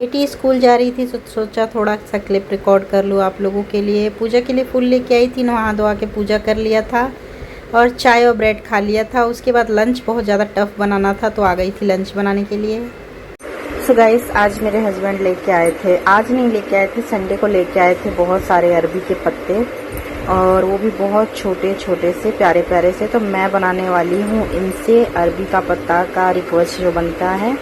बेटी स्कूल जा रही थी तो सोचा थोड़ा सा क्लिप रिकॉर्ड कर लूँ आप लोगों के लिए। पूजा के लिए फूल लेके आई थी, नहा धोवा के पूजा कर लिया था और चाय और ब्रेड खा लिया था। उसके बाद लंच बहुत ज़्यादा टफ बनाना था तो आ गई थी लंच बनाने के लिए। सो गाइस, आज मेरे हस्बैंड लेके आए थे, आज नहीं लेके आए थे, संडे को लेके आए थे बहुत सारे अरबी के पत्ते और वो भी बहुत छोटे छोटे से प्यारे प्यारे से। तो मैं बनाने वाली हूँ इनसे अरबी का पत्ता का रिक्वेस्ट जो बनता है,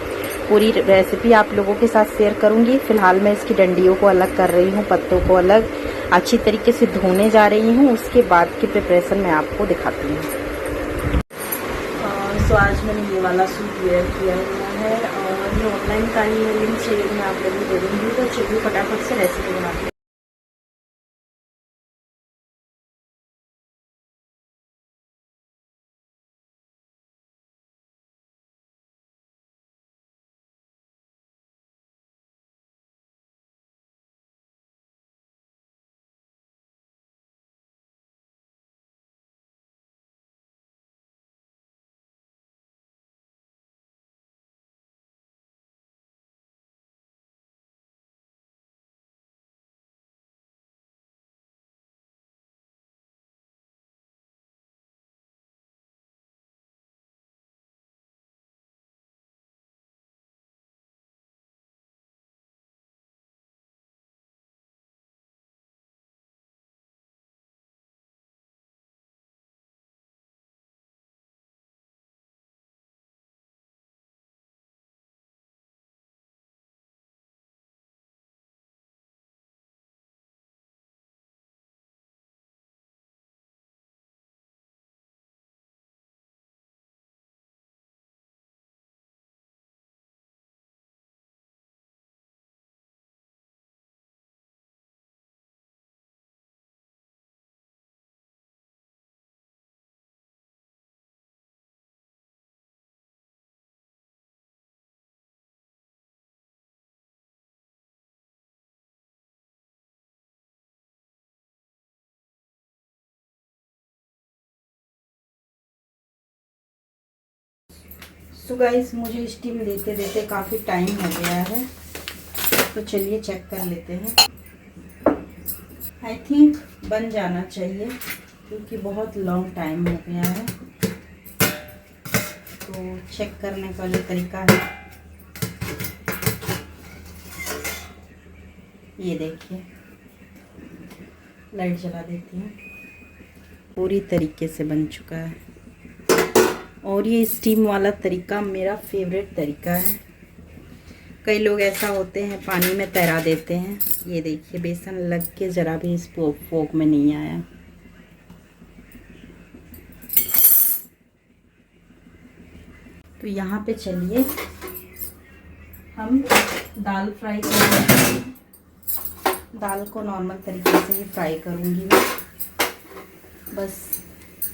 पूरी रेसिपी आप लोगों के साथ शेयर करूंगी। फिलहाल मैं इसकी डंडियों को अलग कर रही हूँ, पत्तों को अलग अच्छी तरीके से धोने जा रही हूँ। उसके बाद की प्रिपरेशन मैं आपको दिखाती हूँ। तो आज मैंने ये वाला सूट वेयर किया हुआ है और ये ऑनलाइन का ही है, लिंक चाहिए मैं आप लोगों को दे दूँगी। तो चलिए फटाफट से रेसिपी बनाते हैं। सो गाइस, मुझे स्टीम देते देते काफ़ी टाइम हो गया है, तो चलिए चेक कर लेते हैं। आई थिंक बन जाना चाहिए क्योंकि बहुत लॉन्ग टाइम हो गया है। तो चेक करने का जो तरीका है, ये देखिए, लाइट जला देती हूँ। पूरी तरीके से बन चुका है और ये स्टीम वाला तरीका मेरा फेवरेट तरीका है। कई लोग ऐसा होते हैं पानी में तैरा देते हैं। ये देखिए, बेसन लग के ज़रा भी इस फोक में नहीं आया। तो यहाँ पे चलिए हम दाल फ्राई करेंगे। दाल को नॉर्मल तरीके से ही फ्राई करूँगी मैं, बस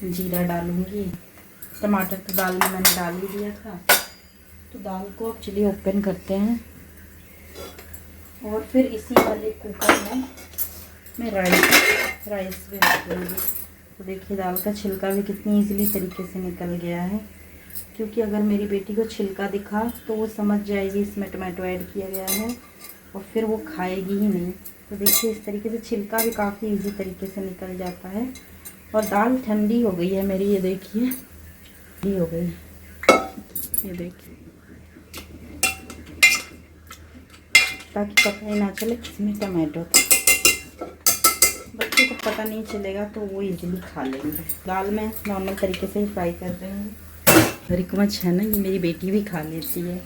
जीरा डालूँगी। टमाटर तो दाल में मैंने डाल ही दिया था। तो दाल को अब चलिए ओपन करते हैं और फिर इसी वाले कुकर में मैं राइस भी रख दूँगी। तो देखिए, दाल का छिलका भी कितनी इजीली तरीके से निकल गया है, क्योंकि अगर मेरी बेटी को छिलका दिखा तो वो समझ जाएगी इसमें टमाटो ऐड किया गया है और फिर वो खाएगी ही नहीं। तो देखिए, इस तरीके से छिलका भी काफ़ी इजी तरीके से निकल जाता है। और दाल ठंडी हो गई है मेरी, ये देखिए ठंडी हो गई, ये देखिए, ताकि पता ही ना चले इसमें टमाटो था। बच्चे को पता नहीं चलेगा तो वो इजीली खा लेंगे। दाल में नॉर्मल तरीके से ही फ्राई कर रही हूँ। रिकमच है ना, ये मेरी बेटी भी खा लेती है,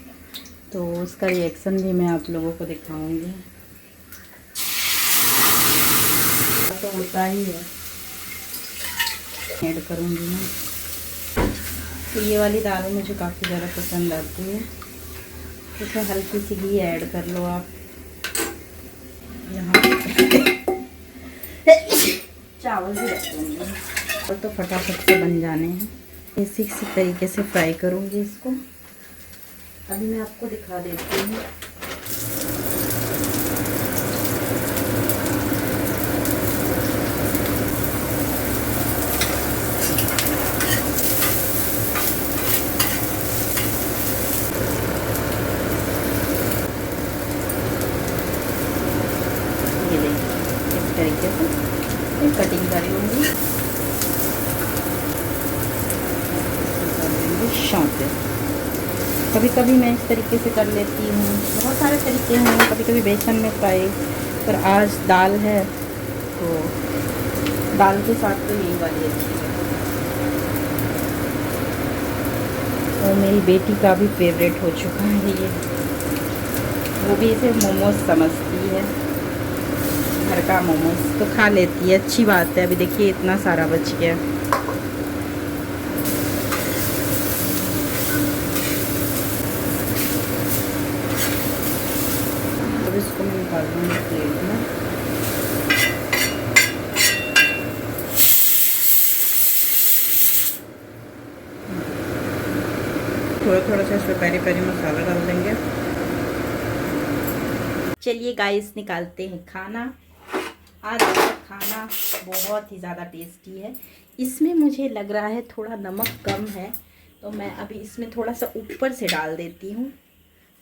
तो उसका रिएक्शन भी मैं आप लोगों को दिखाऊंगी। तो होता ही है, ऐड करूँगी मैं। तो ये वाली दाल मुझे काफ़ी ज़्यादा पसंद आती है। इसमें हल्की सी घी ऐड कर लो आप। यहाँ चावल भी रख दूँगी और तो फटाफट से बन जाने हैं। बेसिक सी तरीके से फ्राई करूँगी इसको। अभी मैं आपको दिखा देती हूँ। तरीके से फिर कटिंग कर लूँगी। शौंते कभी कभी मैं इस तरीके से कर लेती हूँ, बहुत सारे तरीके हैं। कभी कभी बेसन में फ्राई, पर आज दाल है तो दाल के साथ तो यही वाली अच्छी है। और मेरी बेटी का भी फेवरेट हो चुका है ये, वो भी इसे मोमोज समझती है, घर का मोमोज तो खा लेती है, अच्छी बात है। अभी देखिए इतना सारा बच गया। अब इसको मैं निकाल दूँगी प्लेट में। थोड़ा थोड़ा सा इसमें पेरी पेरी मसाला डाल देंगे। चलिए गाइस निकालते हैं खाना। आज का खाना बहुत ही ज़्यादा टेस्टी है। इसमें मुझे लग रहा है थोड़ा नमक कम है, तो मैं अभी इसमें थोड़ा सा ऊपर से डाल देती हूँ।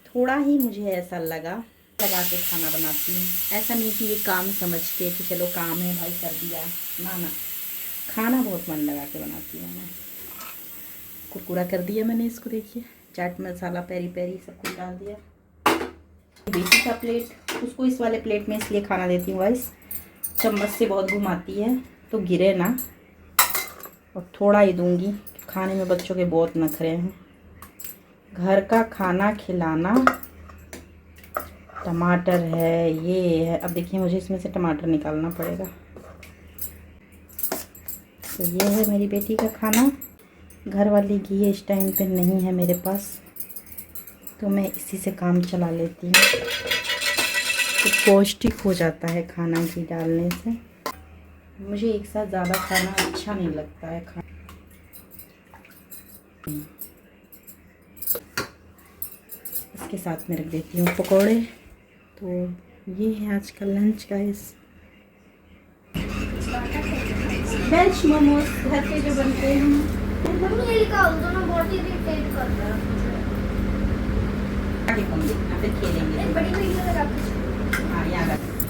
थोड़ा ही मुझे ऐसा लगा के खाना बनाती हूँ। ऐसा नहीं कि ये काम समझते कि चलो काम है भाई कर दिया, ना ना, खाना बहुत मन लगा के बनाती हूँ मैं। कुरकुरा कर दिया मैंने इसको, देखिए चाट मसाला पेरी पेरी सब कुछ डाल दिया। बेटी का प्लेट, उसको इस वाले प्लेट में इसलिए खाना देती हूँ गाइस, चम्मच से बहुत घुमाती है तो गिरे ना, और थोड़ा ही दूंगी। खाने में बच्चों के बहुत नखरे हैं। घर का खाना खिलाना। टमाटर है, ये है। अब देखिए मुझे इसमें से टमाटर निकालना पड़ेगा। तो ये है मेरी बेटी का खाना। घर वाली घी इस टाइम पे नहीं है मेरे पास, तो मैं इसी से काम चला लेती हूँ। तो पौष्टिक हो जाता है खाना घी डालने से। मुझे एक साथ ज़्यादा खाना अच्छा नहीं लगता है। इसके साथ में रख देती हूँ पकौड़े। तो ये है आज का लंच गाइस। वेज मोमोज घर पे जो बनते हैं।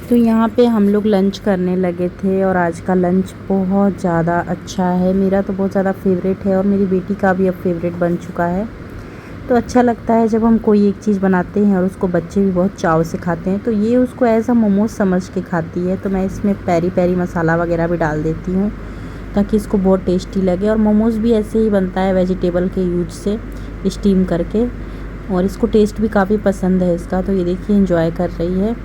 तो यहाँ पे हम लोग लंच करने लगे थे, और आज का लंच बहुत ज़्यादा अच्छा है। मेरा तो बहुत ज़्यादा फेवरेट है, और मेरी बेटी का भी अब फेवरेट बन चुका है। तो अच्छा लगता है जब हम कोई एक चीज़ बनाते हैं और उसको बच्चे भी बहुत चाव से खाते हैं। तो ये उसको ऐसा मोमोज समझ के खाती है, तो मैं इसमें पेरी पेरी मसाला वगैरह भी डाल देती हूँ ताकि इसको बहुत टेस्टी लगे। और मोमोज़ भी ऐसे ही बनता है वेजिटेबल के यूज से, स्टीम करके, और इसको टेस्ट भी काफ़ी पसंद है इसका। तो ये देखिए एंजॉय कर रही है।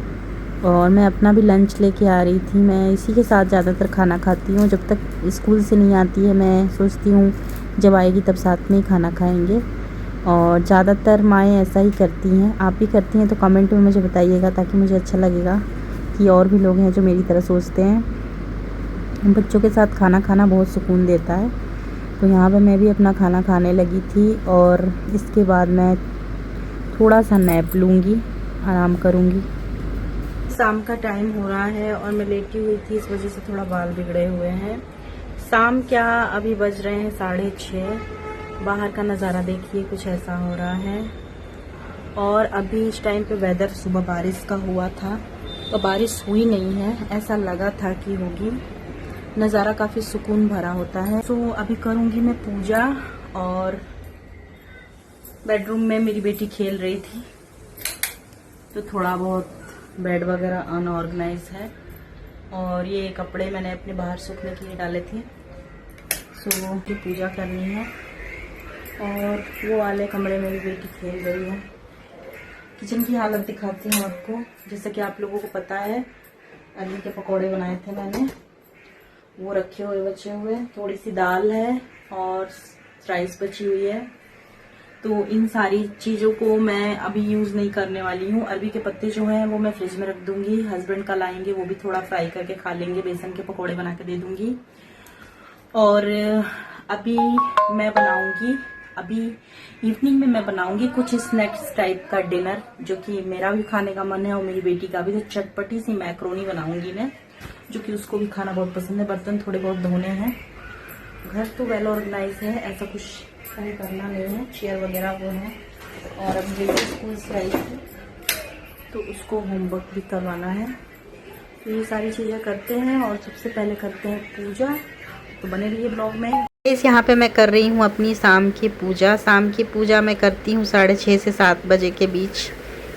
और मैं अपना भी लंच लेके आ रही थी। मैं इसी के साथ ज़्यादातर खाना खाती हूँ। जब तक स्कूल से नहीं आती है मैं सोचती हूँ जब आएगी तब साथ में ही खाना खाएंगे, और ज़्यादातर माएँ ऐसा ही करती हैं। आप भी करती हैं तो कमेंट में मुझे बताइएगा, ताकि मुझे अच्छा लगेगा कि और भी लोग हैं जो मेरी तरह सोचते हैं। बच्चों के साथ खाना खाना बहुत सुकून देता है। तो यहाँ पे मैं भी अपना खाना खाने लगी थी, और इसके बाद मैं थोड़ा सा नैप लूँगी, आराम करूँगी। शाम का टाइम हो रहा है और मैं लेटी हुई थी, इस वजह से थोड़ा बाल बिगड़े हुए हैं। शाम क्या, अभी बज रहे हैं 6:30। बाहर का नज़ारा देखिए, कुछ ऐसा हो रहा है। और अभी इस टाइम पे वेदर सुबह बारिश का हुआ था, तो बारिश हुई नहीं है, ऐसा लगा था कि होगी। नज़ारा काफ़ी सुकून भरा होता है। तो अभी करूँगी मैं पूजा, और बेडरूम में मेरी बेटी खेल रही थी, तो थोड़ा बहुत बेड वगैरह अनऑर्गेनाइज है। और ये कपड़े मैंने अपने बाहर सूखने के लिए डाले थे, सो की पूजा करनी है। और वो वाले कमरे में भी बेटी खेल रही है। किचन की हालत दिखाती हूँ आपको। जैसे कि आप लोगों को पता है, आलू के पकौड़े बनाए थे मैंने, वो रखे हुए बचे हुए। थोड़ी सी दाल है और राइस बची हुई है। तो इन सारी चीज़ों को मैं अभी यूज़ नहीं करने वाली हूँ। अरबी के पत्ते जो हैं वो मैं फ्रिज में रख दूंगी। हस्बैंड कल आएंगे, वो भी थोड़ा फ्राई करके खा लेंगे, बेसन के पकौड़े बना के दे दूंगी। और अभी मैं बनाऊंगी, अभी इवनिंग में मैं बनाऊंगी कुछ स्नैक्स टाइप का डिनर, जो कि मेरा भी खाने का मन है और मेरी बेटी का भी। तो चटपटी सी मैक्रोनी बनाऊंगी मैं, जो कि उसको भी खाना बहुत पसंद है। बर्तन थोड़े बहुत धोने हैं। घर तो वेल ऑर्गेनाइज है, ऐसा कुछ कहीं करना नहीं है। चेयर वगैरह वो है। और अब बेटी स्कूल से आई थी, तो उसको होमवर्क भी करवाना है। तो ये सारी चीज़ें करते हैं और सबसे पहले करते हैं पूजा। तो बने रहिए ब्लॉग में। इस यहाँ पे मैं कर रही हूँ अपनी शाम की पूजा। शाम की पूजा मैं करती हूँ 6:30 से 7 बजे के बीच।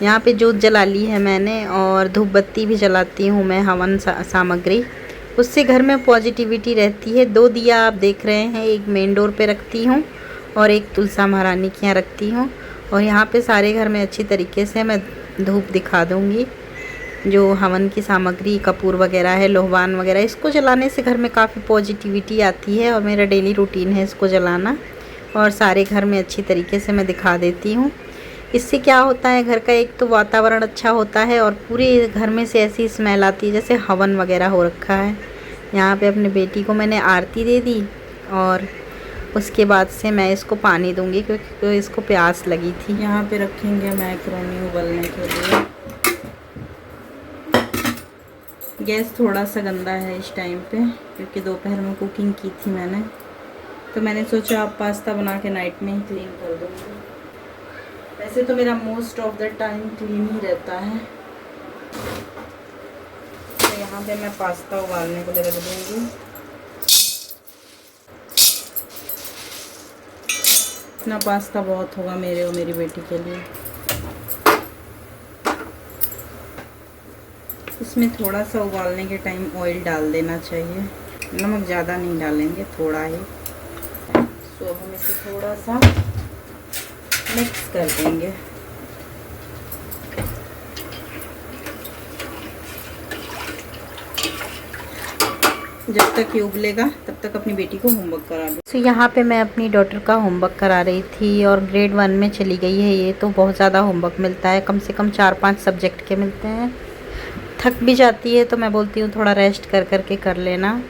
यहाँ पे जोत जला ली है मैंने और धूप बत्ती भी जलाती हूँ मैं, हवन सामग्री। उससे घर में पॉजिटिविटी रहती है। 2 दिया आप देख रहे हैं, एक मेन डोर पे रखती हूँ और एक तुलसा महारानी के यहाँ रखती हूँ। और यहाँ पे सारे घर में अच्छी तरीके से मैं धूप दिखा दूँगी। जो हवन की सामग्री कपूर वगैरह है, लोहवान वगैरह, इसको जलाने से घर में काफ़ी पॉजिटिविटी आती है और मेरा डेली रूटीन है इसको जलाना। और सारे घर में अच्छी तरीके से मैं दिखा देती हूँ। इससे क्या होता है, घर का एक तो वातावरण अच्छा होता है और पूरे घर में से ऐसी स्मेल आती है जैसे हवन वगैरह हो रखा है। यहाँ पे अपनी बेटी को मैंने आरती दे दी और उसके बाद से मैं इसको पानी दूंगी क्योंकि इसको प्यास लगी थी। यहाँ पे रखेंगे मैक्रोनी उबलने के लिए। गैस थोड़ा सा गंदा है इस टाइम पे क्योंकि दोपहर में कुकिंग की थी मैंने, तो मैंने सोचा अब पास्ता बना के नाइट में ही क्लीन कर दूँगी। वैसे तो मेरा most of the time clean ही रहता है। तो यहाँ पे मैं पास्ता उबालने को रख दूँगी। इतना पास्ता बहुत होगा मेरे और मेरी बेटी के लिए। इसमें थोड़ा सा उबालने के टाइम ऑयल डाल देना चाहिए। नमक ज़्यादा नहीं डालेंगे, थोड़ा ही। तो अब हम इसे थोड़ा सा मिक्स कर देंगे। जब तक ये उबलेगा तब तक अपनी बेटी को होमवर्क करा दूँ। तो यहाँ पे मैं अपनी डॉटर का होमवर्क करा रही थी और ग्रेड 1 में चली गई है ये। तो बहुत ज़्यादा होमवर्क मिलता है, कम से कम 4-5 सब्जेक्ट के मिलते हैं। थक भी जाती है तो मैं बोलती हूँ थोड़ा रेस्ट कर कर लेना।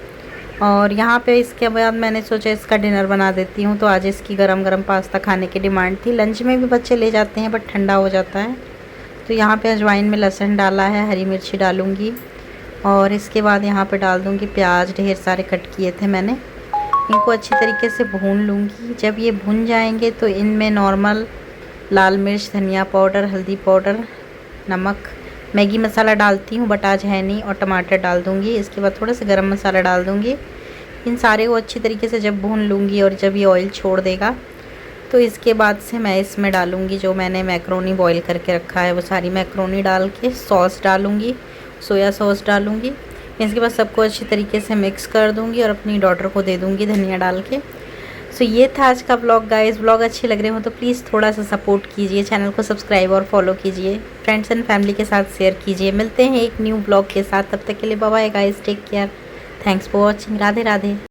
और यहाँ पे इसके बाद मैंने सोचा इसका डिनर बना देती हूँ। तो आज इसकी गरम गरम पास्ता खाने की डिमांड थी। लंच में भी बच्चे ले जाते हैं बट ठंडा हो जाता है। तो यहाँ पे अजवाइन में लहसुन डाला है, हरी मिर्ची डालूँगी और इसके बाद यहाँ पे डाल दूँगी प्याज। ढेर सारे कट किए थे मैंने। इनको अच्छी तरीके से भून लूँगी। जब ये भुन जाएंगे तो इनमें नॉर्मल लाल मिर्च, धनिया पाउडर, हल्दी पाउडर, नमक, मैगी मसाला डालती हूँ बट आज है नहीं, और टमाटर डाल दूँगी। इसके बाद थोड़ा सा गरम मसाला डाल दूँगी। इन सारे को अच्छी तरीके से जब भून लूँगी और जब ये ऑयल छोड़ देगा तो इसके बाद से मैं इसमें डालूँगी जो मैंने मैक्रोनी बॉईल करके रखा है, वो सारी मैक्रोनी डाल के सॉस डालूँगी, सोया सॉस डालूँगी। इसके बाद सबको अच्छी तरीके से मिक्स कर दूँगी और अपनी डॉटर को दे दूँगी धनिया डाल के। सो ये था आज का ब्लॉग गाइस। ब्लॉग अच्छे लग रहे हो तो प्लीज़ थोड़ा सा सपोर्ट कीजिए, चैनल को सब्सक्राइब और फॉलो कीजिए, फ्रेंड्स एंड फैमिली के साथ शेयर कीजिए। मिलते हैं एक न्यू ब्लॉग के साथ, तब तक के लिए bye bye guys, take care, thanks for watching, Radhe Radhe.